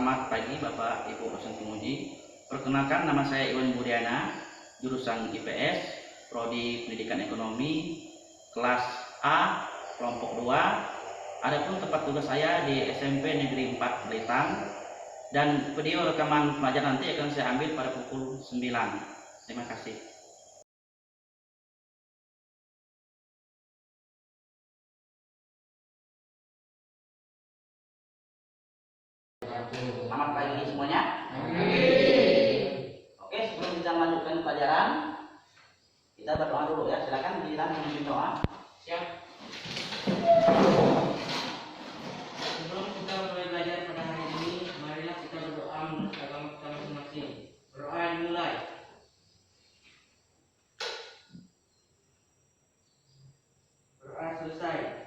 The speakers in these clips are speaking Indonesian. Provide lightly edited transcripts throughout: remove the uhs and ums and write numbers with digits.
Selamat pagi Bapak Ibu dosen penguji. Perkenalkan, nama saya Iwan Budiana, jurusan IPS, Prodi Pendidikan Ekonomi, kelas A, kelompok 2. Adapun tempat tugas saya di SMP Negeri 4 Belitung, dan video rekaman pelajaran nanti akan saya ambil pada pukul 9. Terima kasih. Selamat pagi semuanya. Oke, sebelum kita melanjutkan pelajaran, kita berdoa dulu ya. Silakan giliran memimpin doa. Siap. Sebelum kita mulai belajar pada hari ini, marilah kita berdoa menurut agama kita masing-masing. Berdoa dimulai. Berdoa selesai.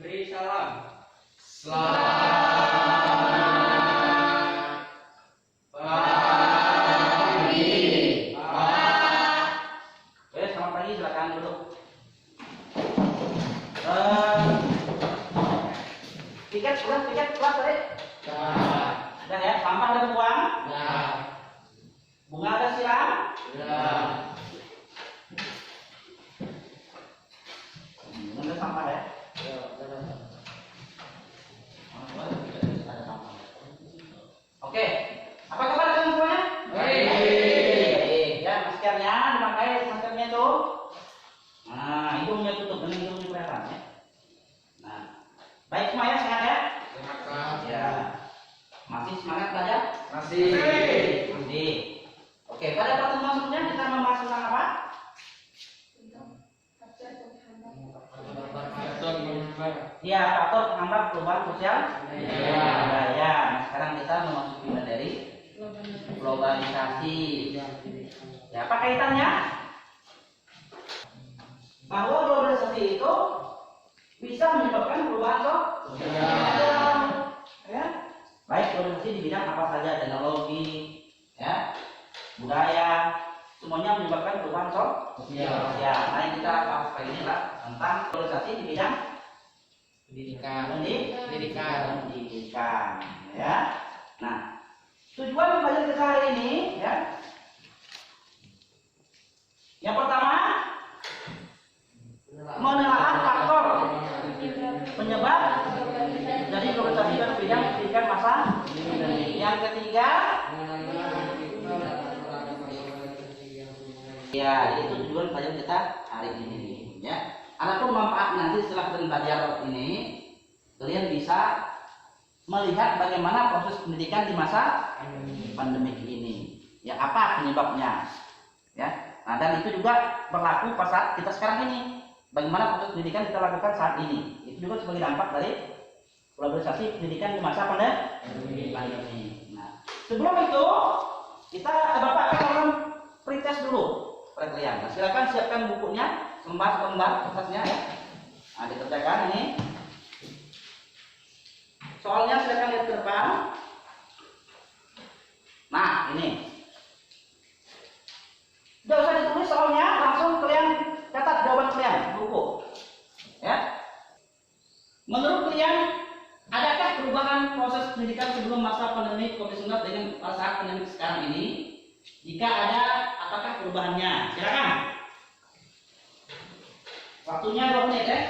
Beri salam. Selamat pagi, Pak. Oke, selamat pagi, silakan duduk. Tiket kelas tadi? Ada ya, sampah ada buang? Bunga ada siram? Ada sampah ya? Oke, apa kabar kalian semuanya? Baik. Ya, maskernya dipakai, maskernya tuh. Nah, hidungnya tutup, dengan hidungnya kelihatan ya. Nah, baik semua ya, sehat ya? Ya. Masih semangat belajar? Masih. Oke, pada pertemuan sebelumnya kita membahas tentang apa? Ya, faktor penghambat perubahan sosial budaya. Nah, sekarang kita memasuki materi globalisasi. Ya, apa kaitannya? Bahwa globalisasi itu bisa menyebabkan perubahan sosial. Ya. Baik globalisasi di bidang apa saja, teknologi, ya, budaya, semuanya menyebabkan perubahan sosial. Nah, yang kita bahas kali ini adalah tentang globalisasi di bidang pendidikan, ya. Nah, tujuan pelajaran kita hari ini, ya, yang pertama menelaah faktor penyebab dari globalisasi pada bidang pendidikan masa. Yang ketiga, ya, itu tujuan pelajaran kita hari ini, ya. Adapun manfaat nanti setelah kalian belajar ini, kalian bisa melihat bagaimana proses pendidikan di masa pandemi ini, ya, apa penyebabnya, ya. Nah, dan itu juga berlaku pada saat kita sekarang ini. Bagaimana proses pendidikan kita lakukan saat ini, itu juga sebagai dampak dari globalisasi pendidikan di masa pandemi. Nah, sebelum itu kita Bapak akan pretest dulu pada kalian. Nah, silakan siapkan bukunya, lembar kertasnya ya. Nah, dikerjakan ini. Soalnya silakan lihat ke depan. Nah, ini. Tidak usah ditulis soalnya, langsung kalian catat jawaban kalian buku. Ya. Menurut kalian, adakah perubahan proses pendidikan sebelum masa pandemi COVID-19 dengan saat pandemi sekarang ini? Jika ada, apakah perubahannya? Silakan. Waktunya 2 menit ya.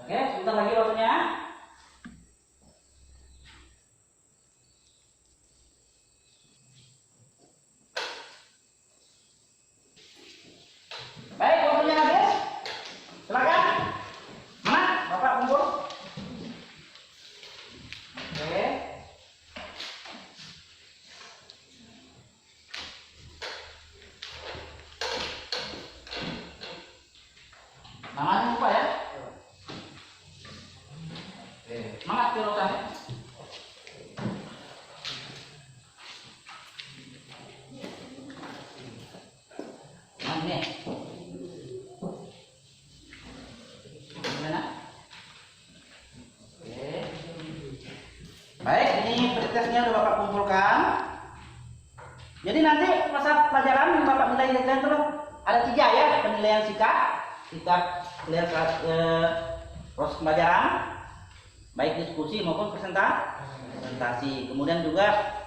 Oke, sebentar lagi waktunya. Baik, waktunya habis. Silakan. Mana? Bapak kumpul. Oke. Namanya lupa ya? Semangat Firosa. Nah, ini. Gimana? Oke. Baik, ini pretestnya udah Bapak kumpulkan. Jadi nanti masa pelajaran yang Bapak nilai itu ada 3 ya, penilaian sikap penilaian proses pembelajaran, baik diskusi maupun presentasi. Kemudian juga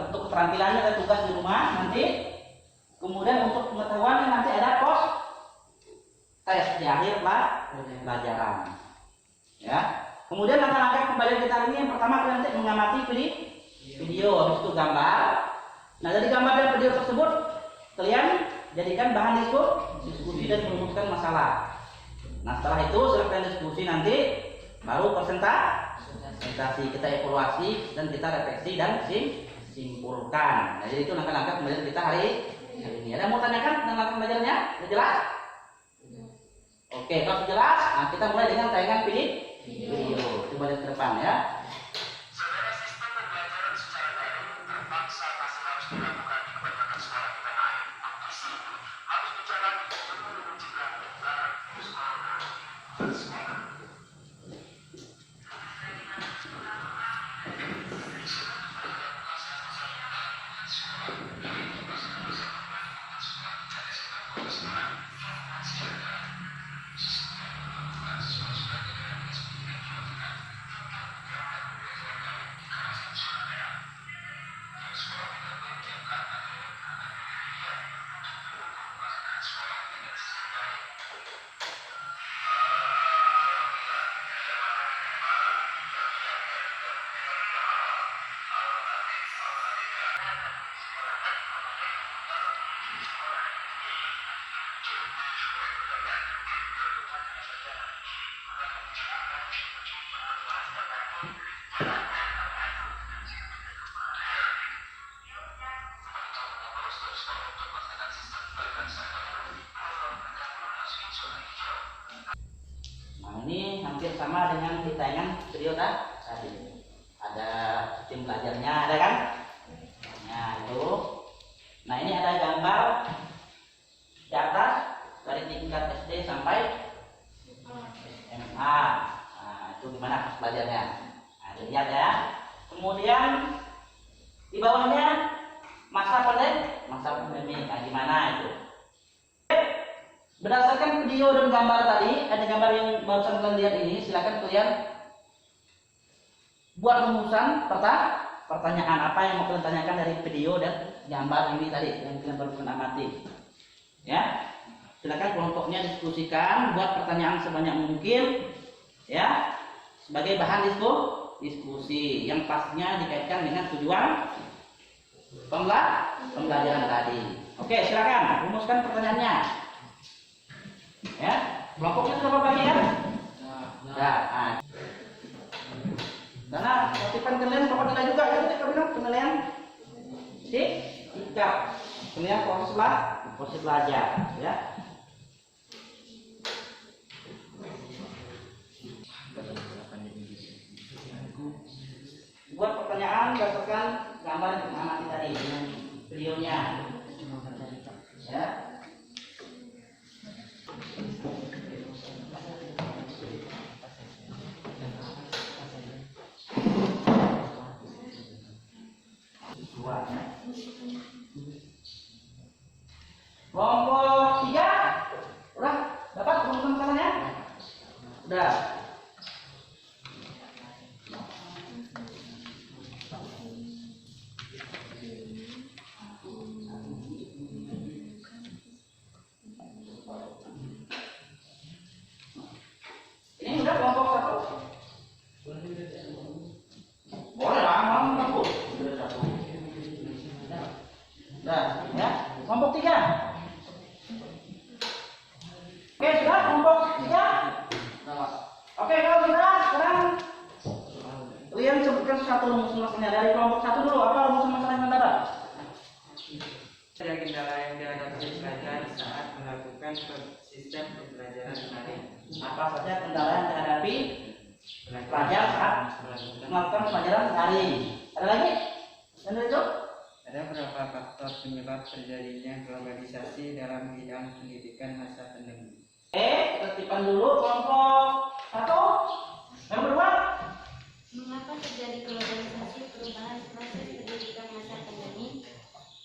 untuk keterampilannya ada tugas di rumah nanti. Kemudian untuk pengetahuannya nanti ada pos tes di akhir pelajaran. Ya. Kemudian langkah-langkah pembelajaran kita hari ini yang pertama kita nanti mengamati video, habis itu gambar. Nah, dari gambar dan video tersebut kalian jadikan bahan diskusi dan merumuskan masalah. Nah, setelah itu setelah diskusi nanti baru presentasi, kita evaluasi dan kita refleksi dan simpulkan. Nah, jadi itu langkah-langkah pembelajaran kita hari ini. Ada yang mau tanyakan tentang langkah pembelajarannya? Sudah jelas? Oke, kalau sudah jelas, nah kita mulai dengan tayangan video. Coba lihat ke depan ya. Saudara, sistem pembelajaran secara daring terpaksa masih harus dilakukan di kebanyakan sekolah di tanah air. Ambisi harus dijalani demi mencegah penyebaran virus corona di sekolah. Nah, ini hampir sama dengan di tayangan video tadi. Ada tim belajarnya, ada kan? Nah, itu. Nah, ini ada gambar di atas dari tingkat SD sampai SMA. Nah, itu gimana proses belajarnya? Nah, dilihat ya. Kemudian di bawahnya masa pandemi. Nah, gimana itu? Berdasarkan video dan gambar tadi, ada gambar yang barusan kalian lihat ini, silakan kalian buat rumusan pertanyaan apa yang mau kalian tanyakan dari video dan gambar ini tadi yang kalian baru amati. Ya, silakan kelompoknya diskusikan, buat pertanyaan sebanyak mungkin, ya, sebagai bahan diskusi yang pastinya dikaitkan dengan tujuan pembelajaran tadi. Oke, silakan rumuskan pertanyaannya. Ya, kelompoknya sudah berapa ya? Nah, karena notifikan kalian pokok nilai juga ya, kita bilang penilaian sikap, penilaian proses belajar, ya. Buat pertanyaan berdasarkan gambar yang amati tadi dengan videonya, ya. Kelompok 3 udah dapat rumusan masalahnya? Udah. Ini udah kelompok 1. Boleh lah, mau kelompok. Sudah 1. Udah, ya. Kelompok 3. Oke, sudah kelompok 3. Oke, kalau sudah sekarang kalian sebutkan satu rumusan masalahnya dari kelompok 1 dulu. Apa rumusan masalah yang dapat? Ada kendala yang dihadapi pelajar saat melakukan sistem pembelajaran daring. Apa saja kendala yang dihadapi Pelajar saat melakukan pelajaran daring. Ada lagi? Ada itu? Ada beberapa faktor penyebab terjadinya globalisasi dalam bidang pendidikan masa pandemi. Tertipan dulu kelompok 1. Yang kedua, Mengapa terjadi globalisasi perubahan proses pendidikan masa pandemi?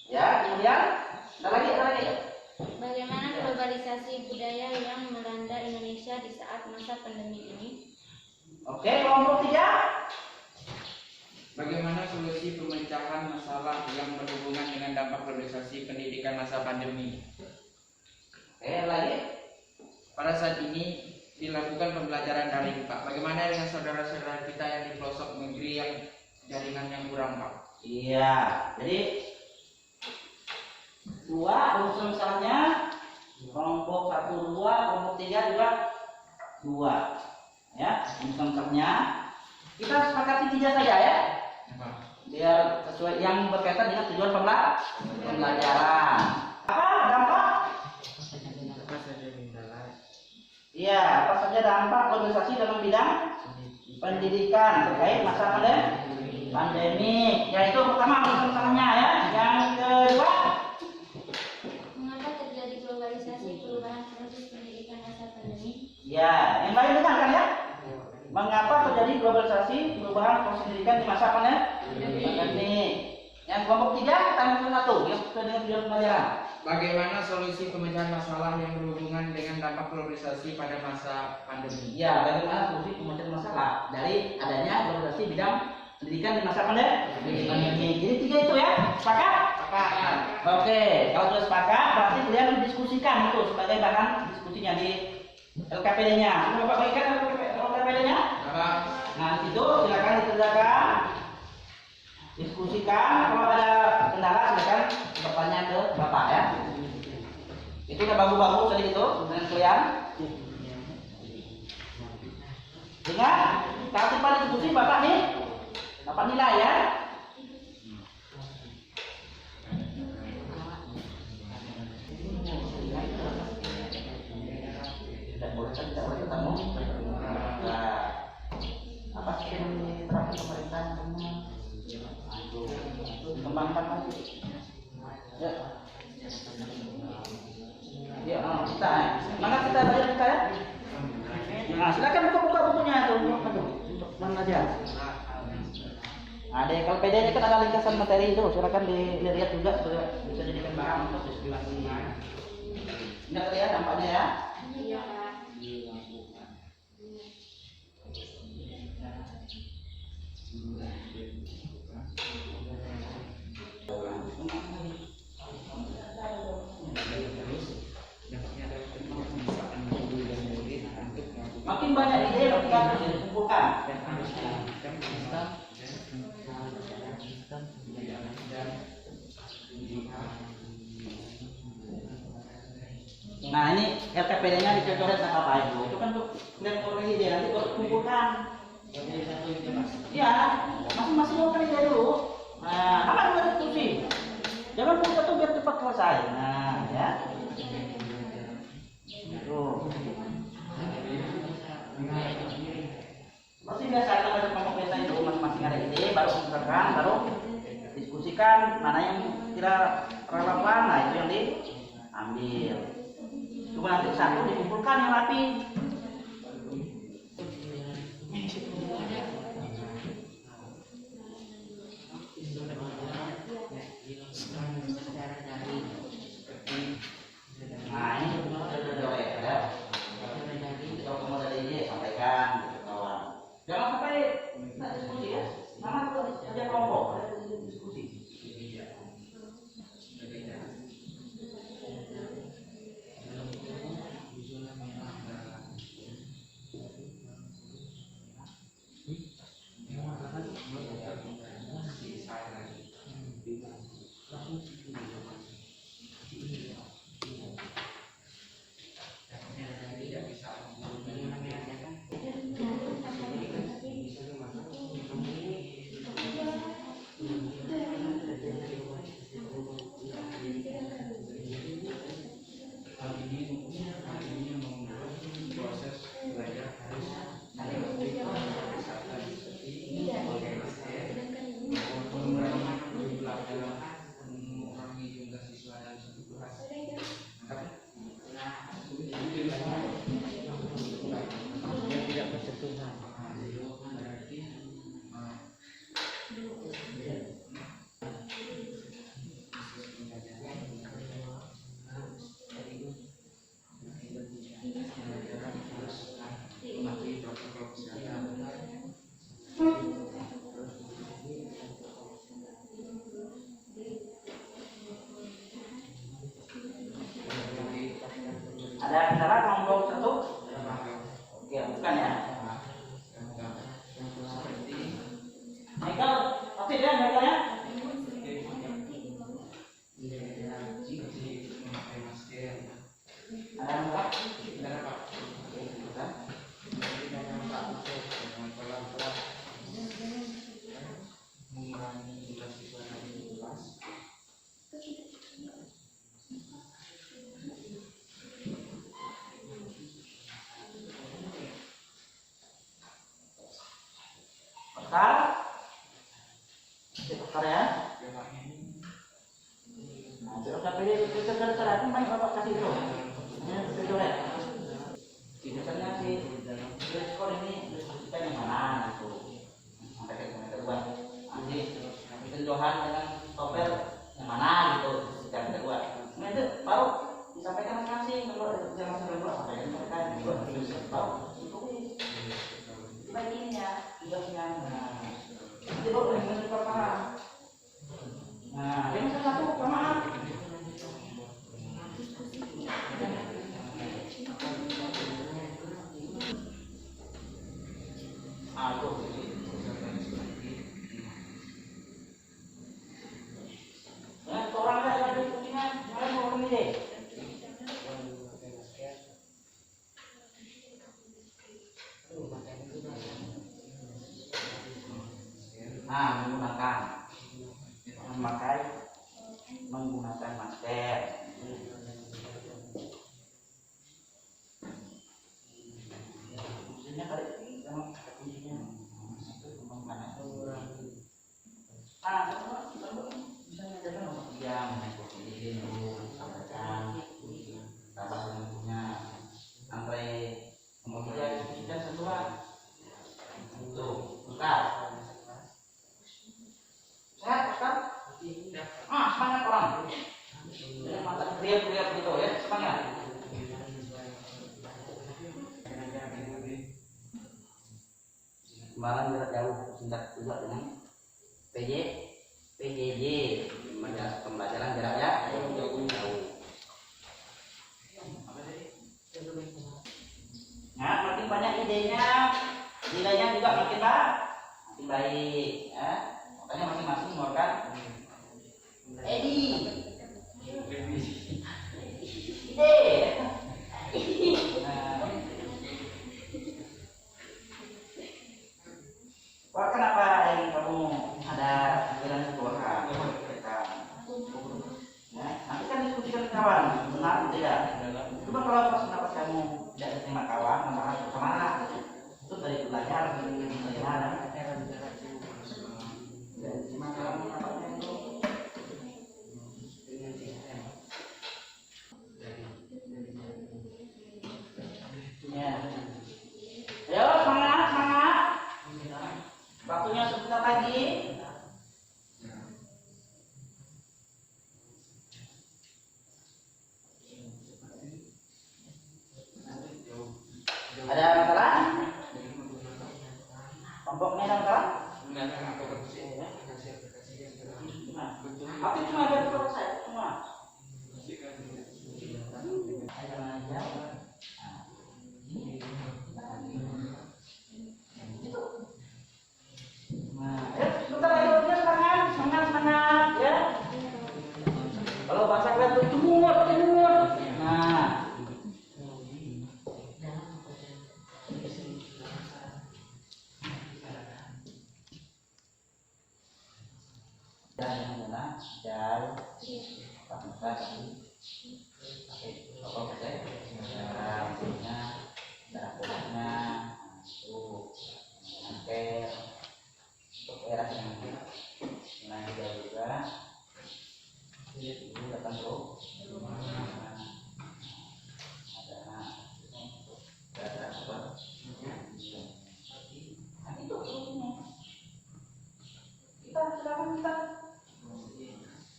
ya, kemudian ada lagi. Bagaimana globalisasi budaya yang melanda Indonesia di saat masa pandemi ini? Oke, kelompok 3. Bagaimana solusi pemecahan masalah yang berhubungan dengan dampak globalisasi pendidikan masa pandemi? Oke, lagi. Pada saat ini dilakukan pembelajaran daring, Pak. Bagaimana dengan saudara-saudara kita yang di pelosok negeri yang jaringannya kurang, Pak? Iya, jadi 2 rumus misalnya kelompok 1 2, kelompok 3 juga 2. Ya, rumus misalnya kita sepakati 3 saja ya. Biar sesuai yang berkaitan dengan tujuan pembelajaran. Apa dampak? Apa saja kendala Iya, apa saja dampak globalisasi dalam bidang pendidikan terkait masa pandemi? Yaitu pertama masalahnya ya. Yang kedua, Mengapa terjadi globalisasi perubahan proses pendidikan masa pandemi? ya, yang lain dengarkan ya. Mengapa terjadi globalisasi perubahan proses pendidikan di masa pandemi? Yang kelompok 3 tanya satu yang sesuai dengan tujuan pembelajaran. Bagaimana solusi pemecahan masalah yang berhubungan dengan dampak globalisasi pada masa pandemi? Ya, bagaimana solusi pemecahan masalah dari adanya globalisasi bidang pendidikan di masa pandemi. Jadi 3 itu ya, sepakat? Sepakat. Oke, kalau sudah sepakat berarti kalian diskusikan itu sebagai bahan diskusinya di LKPD-nya. Sudah Bapak bagikan LKPD-nya? Bapak, Nah, di situ silakan dikerjakan, diskusikan. Kalau ada kendala silakan bertanya ke Bapak ya. Itu udah bagus-bagus tadi itu dengan kalian. Ingat, kalau pada diskusi Bapak nih, Bapak nilai ya. Tidak boleh ketemu. Nah, apa sih yang diterapkan pemerintah? Kembangkan lagi. Ya. Ya, kita. Mana kita belajar kita ya? Nah, silakan buka bukunya tuh untuk belajar. Ada kalau PD-nya kan ada ringkasan materi itu, silakan dilihat juga supaya bisa jadikan bahan untuk diskusi. Ingat ya dampaknya ya. Iya, Pak. Makin banyak ide ketika harus dikumpulkan. Nah ini LKPD-nya dicoret sama apa itu kan untuk lihat orang ide nanti kalau kumpulkan. Iya, masing-masing mau ide dulu. Nah, apa juga diskusi. Jangan pun satu biar cepat selesai. Nah, ya. Tuh. Pasti biasa kita baca kelompok biasa itu masing-masing ada ide, baru kumpulkan, baru diskusikan mana yang kira relevan, nah itu yang diambil. Cuma nanti satu dikumpulkan yang rapi. Nah ini sudah ya. Kalau kamu ada ide sampaikan gitu kawan. Jangan sampai tidak diskusi ya. Nama itu ada kelompok, ada diskusi. ya. Michael, aktif ya Michael ya. Ada yang buka? Bekal? Bekal ya? Nah, sudah pilih itu main bapak kasih itu. Ini itu ya. Misalnya si skor ini kita yang mana gitu. Sampai ke kilometer 2. Nanti penjohan dengan topel yang mana gitu kilometer 2. Nah itu baru disampaikan masing-masing kalau jangan sampai lupa apa yang mereka buat baru itu bagian ya tugasnya. Nanti baru yang pertama. Nah, yang satu pemaaf. Aku nah, orang ada di kucingnya, mana mau ini deh. Nah, menggunakan masker. Kuncinya kali memang kuncinya. Bisa ngajarkan untuk diam, ini dulu, sampaikan, tambah punya, sampai kemudian sudah semua. Tuh, Ustaz. Sehat, Ustaz? Semangat orang. Mantap, teriak-teriak gitu ya, semangat. Kemarin jarak jauh, singkat juga dengan PJJ, pembelajaran jaraknya jauh. Nah, makin banyak idenya, nilainya juga makin baik. Ya. Makanya masing-masing mengeluarkan ide. Wah, kenapa yang kamu ada pikiran keluarga? Ya, nanti kan diskusikan kawan, benar tidak? Cuma kalau pas pendapat kamu tidak diterima kawan, membahas bersama, itu dari belajar, bagaimana? Diterima kawan, pendapatnya itu. Ya. Ayo semangat. Waktunya sebentar lagi. Ada masalah? Kelompoknya ada masalah? Tapi cuma ada dua saya semua. Sebentar lagi semangat ya. Kalau bahasa kalian tuh jemur. Nah. Dan adalah jauh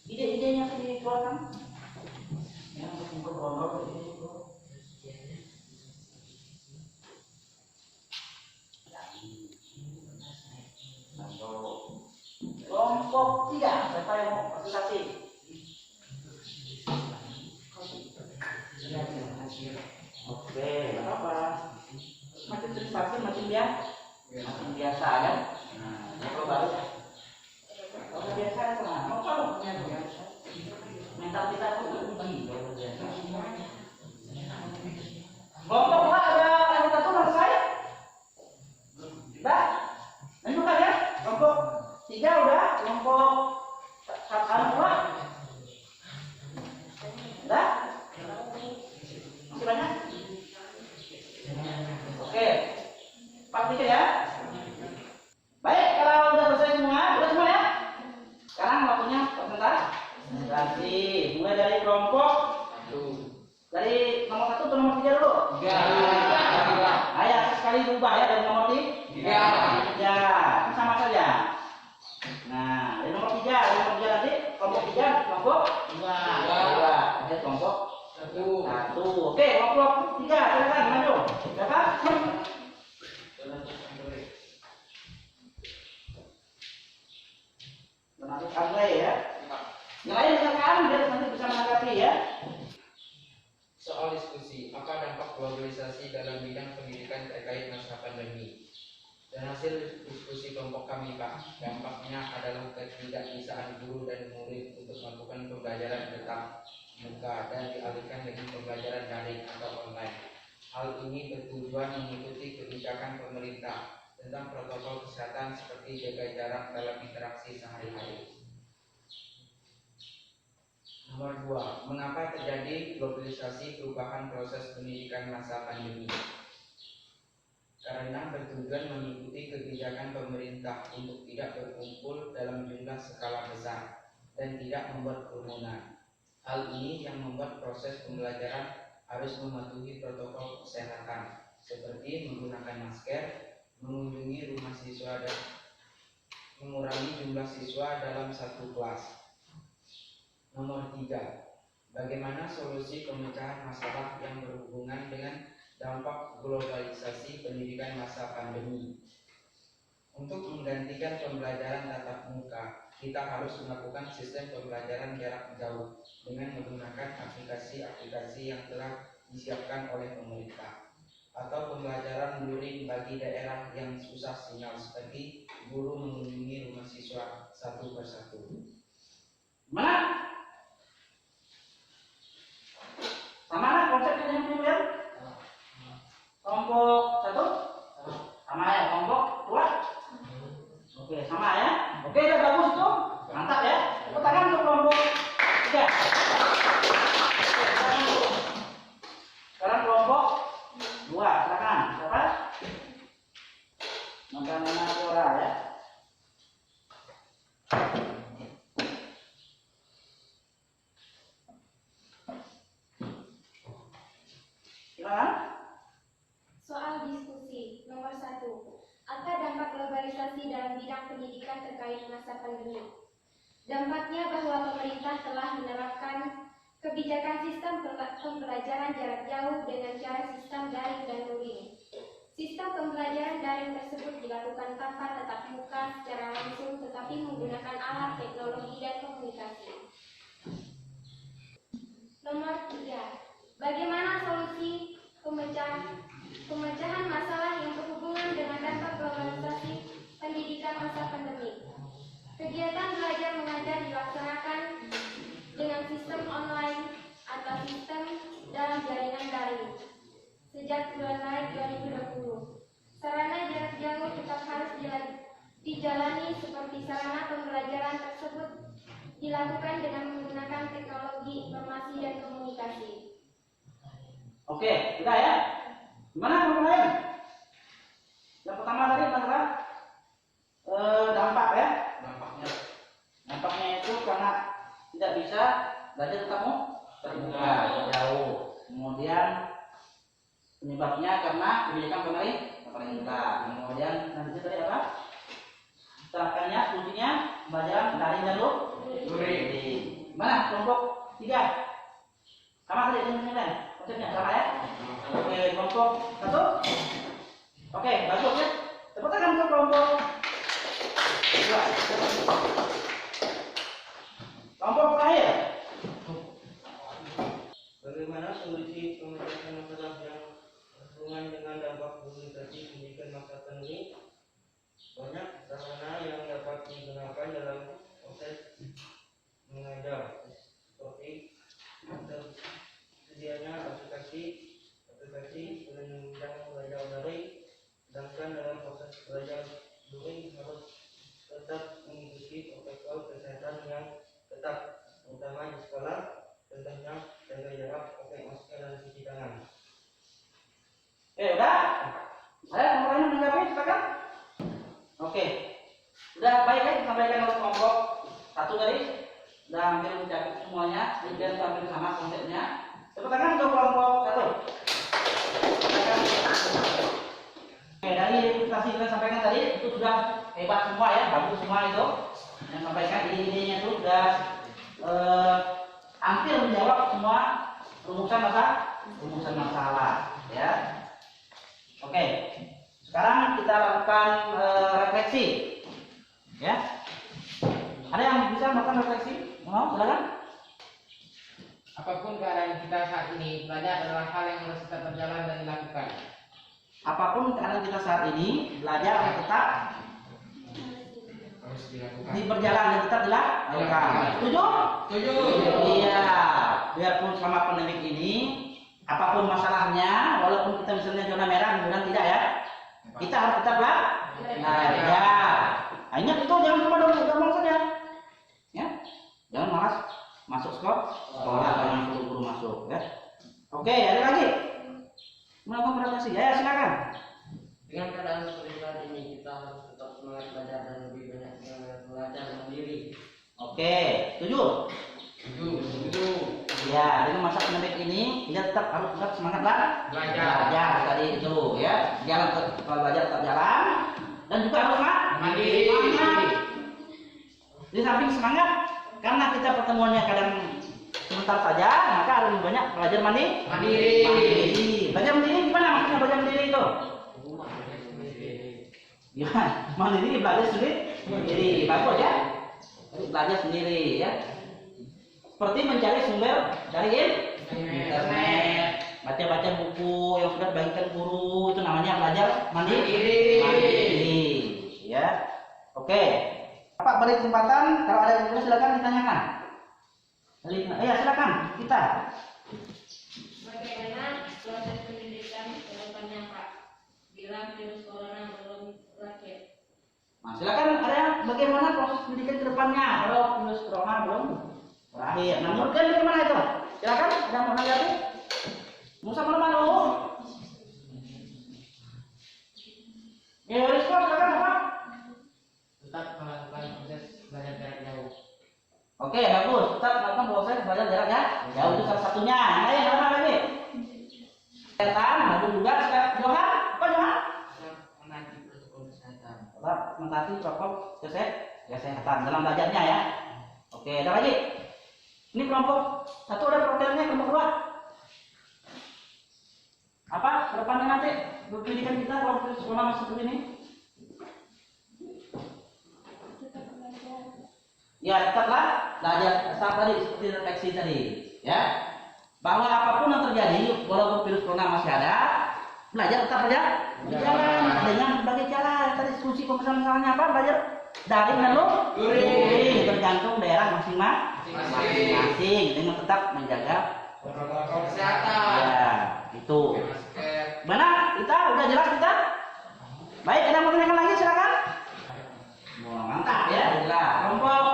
ide-idenya yang dikeluarkan yang untuk berondol itu kelompok 3 siapa yang mau presentasi? Oke, apa? Macam diterapkan makin biasa kan. Nah, kalau baru kalau biasa itu mau kalau mental kita tuh uji kalau biasa. Kelompok dua ada anggota tuh selesai. Udah, ini bukan ya? Kelompok 3 udah, kelompok 1 dua. Udah? Masih banyak? Oke. Praktikan ya. Baik, kalau udah selesai semua, udah semua ya? Sekarang waktunya presentasi. Mulai dari kelompok dari nomor 1 ke nomor 3 dulu. 3. Ayo sekali berubah ya dari nomor 3. Ya, sama saja. Nah, dari nomor 3 nanti kelompok 3, kelompok 2. Ada kelompok 1. Oke, kelompok 3 silakan maju. Siapa? Nanti Andre ya. Yang lain silakan biar nanti bisa menanggapi ya. Soal diskusi, apa dampak globalisasi dalam bidang pendidikan terkait masa pandemi? Dan hasil diskusi kelompok kami, Pak, dampaknya adalah ketidakbisaan guru dan murid untuk melakukan pembelajaran tetap muka dan dialihkan dengan pembelajaran daring atau online. Hal ini bertujuan mengikuti kebijakan pemerintah tentang protokol kesehatan seperti jaga jarak dalam interaksi sehari-hari. Nomor 2, mengapa terjadi globalisasi perubahan proses pendidikan masa pandemi? Karena bertujuan mengikuti kebijakan pemerintah untuk tidak berkumpul dalam jumlah skala besar dan tidak membuat kerumunan. Hal ini yang membuat proses pembelajaran harus mematuhi protokol kesehatan seperti menggunakan masker, mengunjungi rumah siswa dan mengurangi jumlah siswa dalam satu kelas. Nomor 3, bagaimana solusi pemecahan masalah yang berhubungan dengan dampak globalisasi pendidikan masa pandemi? Untuk menggantikan pembelajaran tatap muka, kita harus melakukan sistem pembelajaran jarak jauh dengan menggunakan aplikasi-aplikasi yang telah disiapkan oleh pemerintah, atau pembelajaran luring bagi daerah yang susah sinyal seperti guru mengunjungi rumah siswa satu persatu. Mana? Sama konsepnya yang kemudian? Kelompok 1? Sama ya, kelompok 2? Oke, sama ya. Oke, udah bagus itu. Mantap ya. Tepuk tangan untuk kelompok 3. Sekarang kelompok 2, silakan. Siapa? Nama suara ya. Silakan. Soal diskusi nomor 1. Apa dampak globalisasi dalam bidang pendidikan terkait masa pandemi? Dampaknya bahwa pemerintah telah menerapkan kebijakan sistem pembelajaran jarak jauh dengan cara sistem daring dan luring. Sistem pembelajaran daring tersebut dilakukan tanpa tatap muka secara langsung tetapi menggunakan alat teknologi dan komunikasi. Nomor 3. Bagaimana solusi pemecahan masalah yang berhubungan dengan dampak globalisasi pendidikan masa pandemi? Kegiatan belajar mengajar dilaksanakan dengan sistem online atau sistem dalam jaringan daring sejak bulan Maret 2020. Sarana jarak jauh tetap harus dijalani seperti sarana pembelajaran tersebut dilakukan dengan menggunakan teknologi informasi dan komunikasi. Oke, sudah ya. Gimana yang lain? Yang pertama tadi masalah dampak ya. Dampaknya itu karena tidak bisa belajar tetap terbuka jauh. Kemudian penyebabnya karena kebijakan pemerintah. Kemudian nanti tadi apa? Terapkannya fungsinya pembelajaran daring dan luring. Gimana kelompok 3? Sama tadi dengan konsepnya sama ya? Oke, kelompok 1. Oke, bagus ya. Tepuk tangan untuk kelompok 2. Kelompok terakhir. Bagaimana solusi pemecahan masalah yang berhubungan dengan dampak globalisasi disampaikan oleh kelompok satu tadi sudah hampir mencakup semuanya, kemudian hampir sama konsepnya. Tepuk tangan untuk kelompok satu. Oke, dari presentasi kita sampaikan tadi itu sudah hebat semua ya, bagus semua itu. Yang sampaikan ide-idenya itu sudah hampir menjawab semua rumusan masalah ya. Oke, sekarang kita lakukan refleksi ya. Ada yang bisa melakukan refleksi? Mau silakan. Apapun keadaan kita saat ini, belajar adalah hal yang harus tetap berjalan dan dilakukan. Apapun keadaan kita saat ini, belajar akan tetap Harus dilakukan. berjalan dan tetap dilakukan. Setuju? Setuju. Iya, biarpun sama pandemik ini, apapun masalahnya, walaupun kita misalnya zona merah, kemudian tidak ya, kita harus tetap belajar. Nah, ingat itu jangan cuma ngomong saja, ya, jangan malas masuk sekolah, jangan buru-buru masuk, ya. Oke, ada lagi? Melakukan presentasi, ya silakan. Dengan keadaan seperti saat ini, kita harus tetap semangat belajar dan lebih banyak belajar mandiri. Oke, setuju? Setuju. Ya, dengan masa pandemik ini kita harus tetap semangat belajar tadi itu ya. Jalan kalau belajar tetap jalan dan juga harus Mandiri. semangat. Di samping semangat, karena kita pertemuannya kadang sebentar saja, maka harus lebih banyak belajar mandiri. Belajar mandiri gimana maksudnya belajar mandiri itu? Ya, mandiri belajar sendiri, bagus ya. Belajar sendiri ya. Seperti mencari sumber dari internet, baca-baca buku yang sudah dibagikan guru, itu namanya belajar mandiri. Ya, oke. Pak beri kesempatan, kalau ada yang silakan ditanyakan. Ya silakan kita. Bagaimana proses pendidikan ke depannya, Pak? Bila virus corona belum berakhir. Nah, silakan ada bagaimana proses pendidikan ke depannya kalau virus corona belum berakhir. Nah, menurut kalian bagaimana itu? Silakan, ada yang mau menanggapi? Musa mana dulu? Ya, respon silakan Pak. Tetap melakukan proses belajar jarak jauh. Oke, bagus. Tetap melakukan proses belajar jarak jauh itu salah satunya. Yang lain apa lagi? Kesehatan, bagus juga. Johan, apa Johan? Menaati protokol kesehatan. Tetap mentaati protokol kesehatan dalam belajarnya ya. Oke, ada lagi? Ini kelompok satu ada programnya, kelompok dua. Apa kedepannya nanti pendidikan kita kalau sekolah masih seperti ini? Ya tetaplah belajar tadi seperti refleksi tadi, ya. Bahwa apapun yang terjadi, walaupun virus corona masih ada, belajar tetap saja berjalan dengan berbagai cara. Tadi diskusi masalahnya apa? Belajar daring dan luring, tergantung daerah masing-masing dengan tetap menjaga Protokol kesehatan. ya itu. Masker. Mana kita udah jelas kita? Baik, ada yang mau tanyakan lagi silakan. Wah, mantap ya, jelas. Kelompok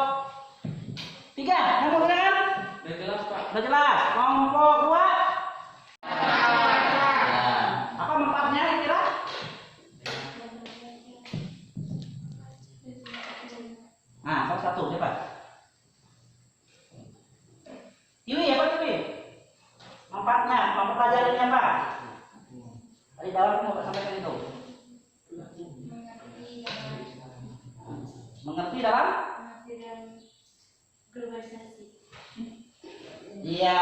3, yang mau tanyakan? Udah jelas, Pak. Udah jelas. Kelompok 2. Nah, apa manfaatnya kira? Nah, salah satu siapa? Tiwi apa Tiwi? Manfaatnya, mempelajarinya apa? Tadi jawab mau sampaikan itu. Mengerti dalam globalisasi. Iya.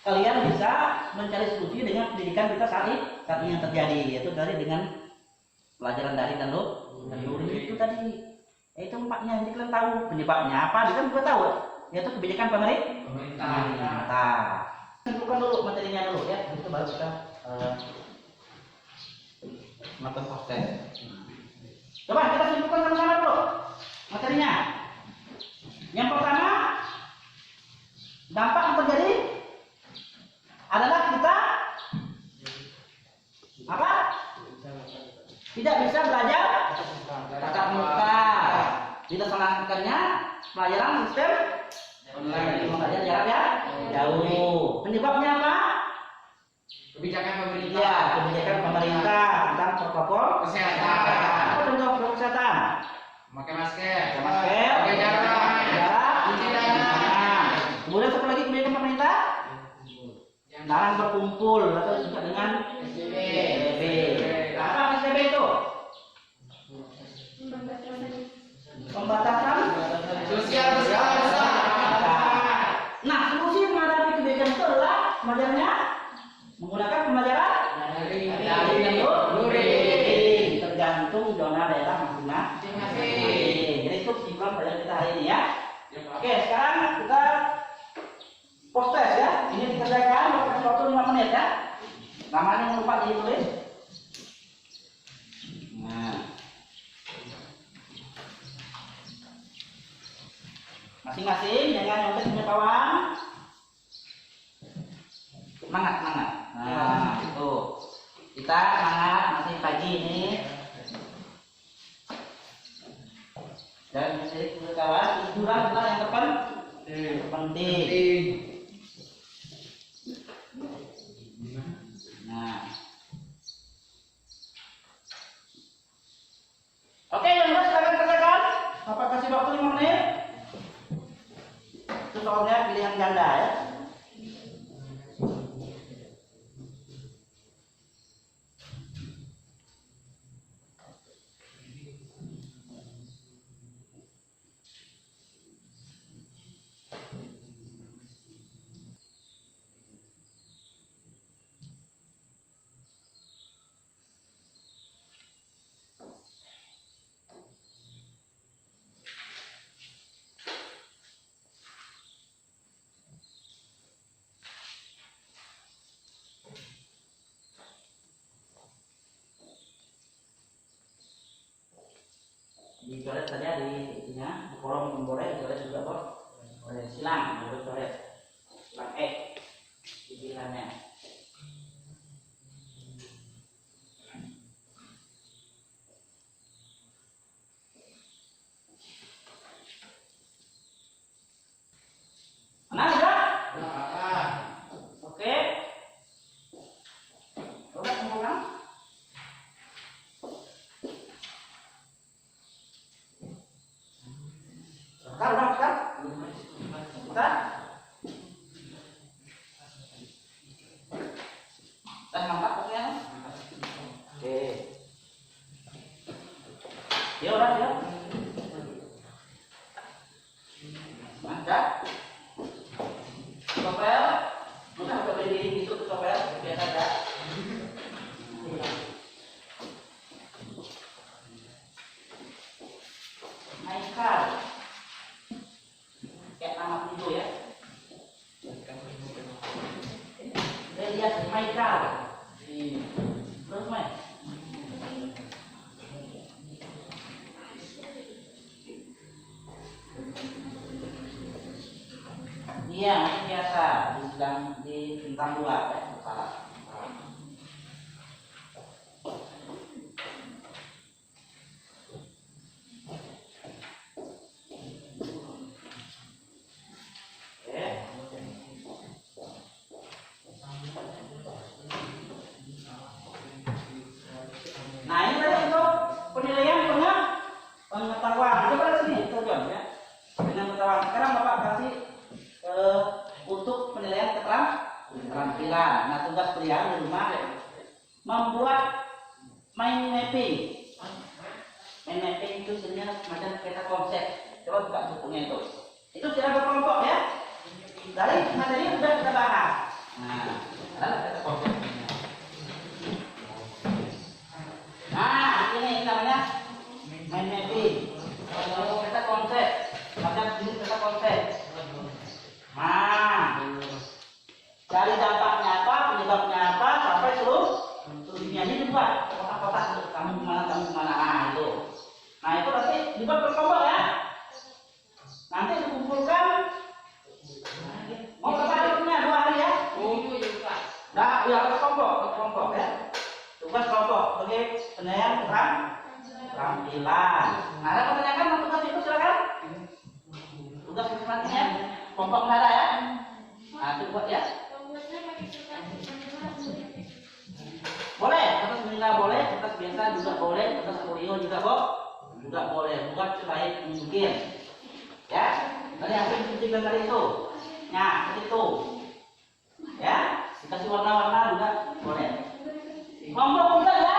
Kalian bisa mencari solusi dengan pendidikan kita saat ini yang terjadi, yaitu dari dengan pelajaran daring dan luring itu tadi. Itu empatnya, jadi kalian tahu penyebabnya apa, dia kan juga tahu, yaitu kebijakan pemerintah. Simpulkan dulu materinya dulu ya, itu baru kita melakukan proses. Coba kita simpulkan sama-sama dulu materinya. Yang pertama, dampak yang terjadi adalah kita apa? Tidak bisa belajar tatap muka. Dilaksanakannya pelajaran sistem online, belajar jarak jauh. Penyebabnya apa? Kebijakan pemerintah. Ya, kebijakan pemerintah tentang protokol Kesehatan. Apa contoh protokol kesehatan? Pakai masker. Pakai masker. Pakai jarak. Cuci tangan. Nah, kemudian satu lagi kebijakan pemerintah, larang berkumpul atau juga dengan PSBB. Apa PSBB itu? Pembatasan Sosial berskala. Nah, solusi menghadapi kebijakan itu adalah pembelajarannya menggunakan pembelajaran daring dan luring, tergantung zona daerah masing-masing. Jadi itu kesimpulan pelajaran kita hari ini ya. Oke, sekarang kita post test ya. Ini dikerjakan waktu 5 menit ya. Namanya jangan lupa ditulis. Nah, masing-masing jangan nyontek punya kawan. Semangat. Nah, itu kita semangat masih pagi ini. Dan menjadi kawan, hiburan adalah yang terpenting. Nah, oke, yang lain silakan kerjakan. Bapak kasih waktu 5 menit. Itu soalnya pilihan ganda ya. Di coret saja di kolom pemboreh, di coret juga kok. Silang, coret. Silang di pilihannya. Mana sudah? Oke. Coba kumpulkan. Bentar. Nampak pokoknya. Oke. Ya udah ya. Mantap. Topel. Udah berdiri itu topel biasa aja. Haikal. Kayak nama itu ya. Elias Haikal. Terus main. Iya, ini biasa di bintang 2 ya, salah. Nah, ini tadi untuk penilaian pengetahuan. Coba lihat sini, John ya. Pengetahuan. Sekarang Bapak kasih untuk penilaian keterampilan. Nah, tugas kalian di rumah membuat mind mapping. Mind mapping itu sebenarnya semacam peta konsep. Coba buka bukunya itu. Itu secara berkelompok ya. Dari materi sudah kita bahas. Nah, adalah peta konsep. Nah, ini namanya mind mapping. Peta konsep. Macam jenis peta konsep. Nah, cari dampaknya apa, penyebabnya apa, sampai seluruh dunia ini dibuat kotak-kotak untuk kamu kemana. Nah itu. Nah itu nanti dibuat berkelompok ya. Nanti dikumpulkan. Mau berapa hari? 2 hari ya? Nah, ya kelompok ya. Tugas kelompok sebagai penilaian keterampilan. Nah, ada pertanyaan tentang tugas itu silakan. Tugas selanjutnya kelompok nada ya. Nah, itu buat ya. Boleh, kertas manila boleh, kertas biasa juga boleh, kertas folio juga juga boleh, buat sebaik mungkin. Ya, tadi hasil pendidikan tadi itu. Nah, seperti itu. Ya, dikasih warna-warna juga boleh. Kelompok 3 ya.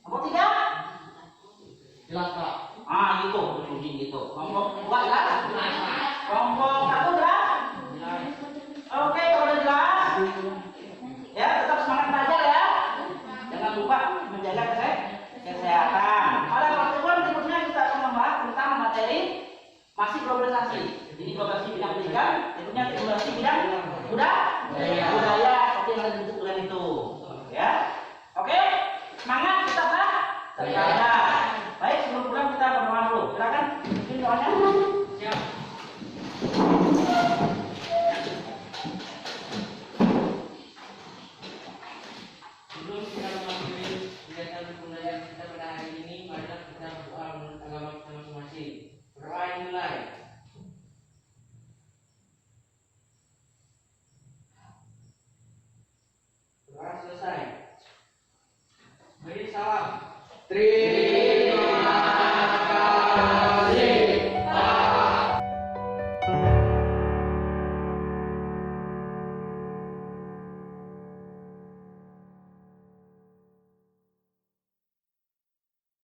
Kelompok 3? Jelas Pak. Ah, gitu, bunyi gitu. Kelompok 2 ya. Kelompok 1 ya. Jelas. Oke, kalau udah jelas. Ya, tetap semangat belajar ya. Jangan lupa menjaga kesehatan. Pada pertemuan berikutnya kita akan membahas tentang materi masih globalisasi. Ini globalisasi bidang pendidikan, berikutnya globalisasi bidang budaya seperti yang ada di buku kalian itu. Ya, oke, semangat kita belajar. Baik, sebelum pulang kita berdoa dulu. Silakan, mungkin doanya. Siap. Sebelum kita mengakhiri kegiatan pembelajaran kita pada hari ini, marilah kita berdoa menurut agama kita masing-masing. Berdoa dimulai. Doa selesai. Beri salam. Terima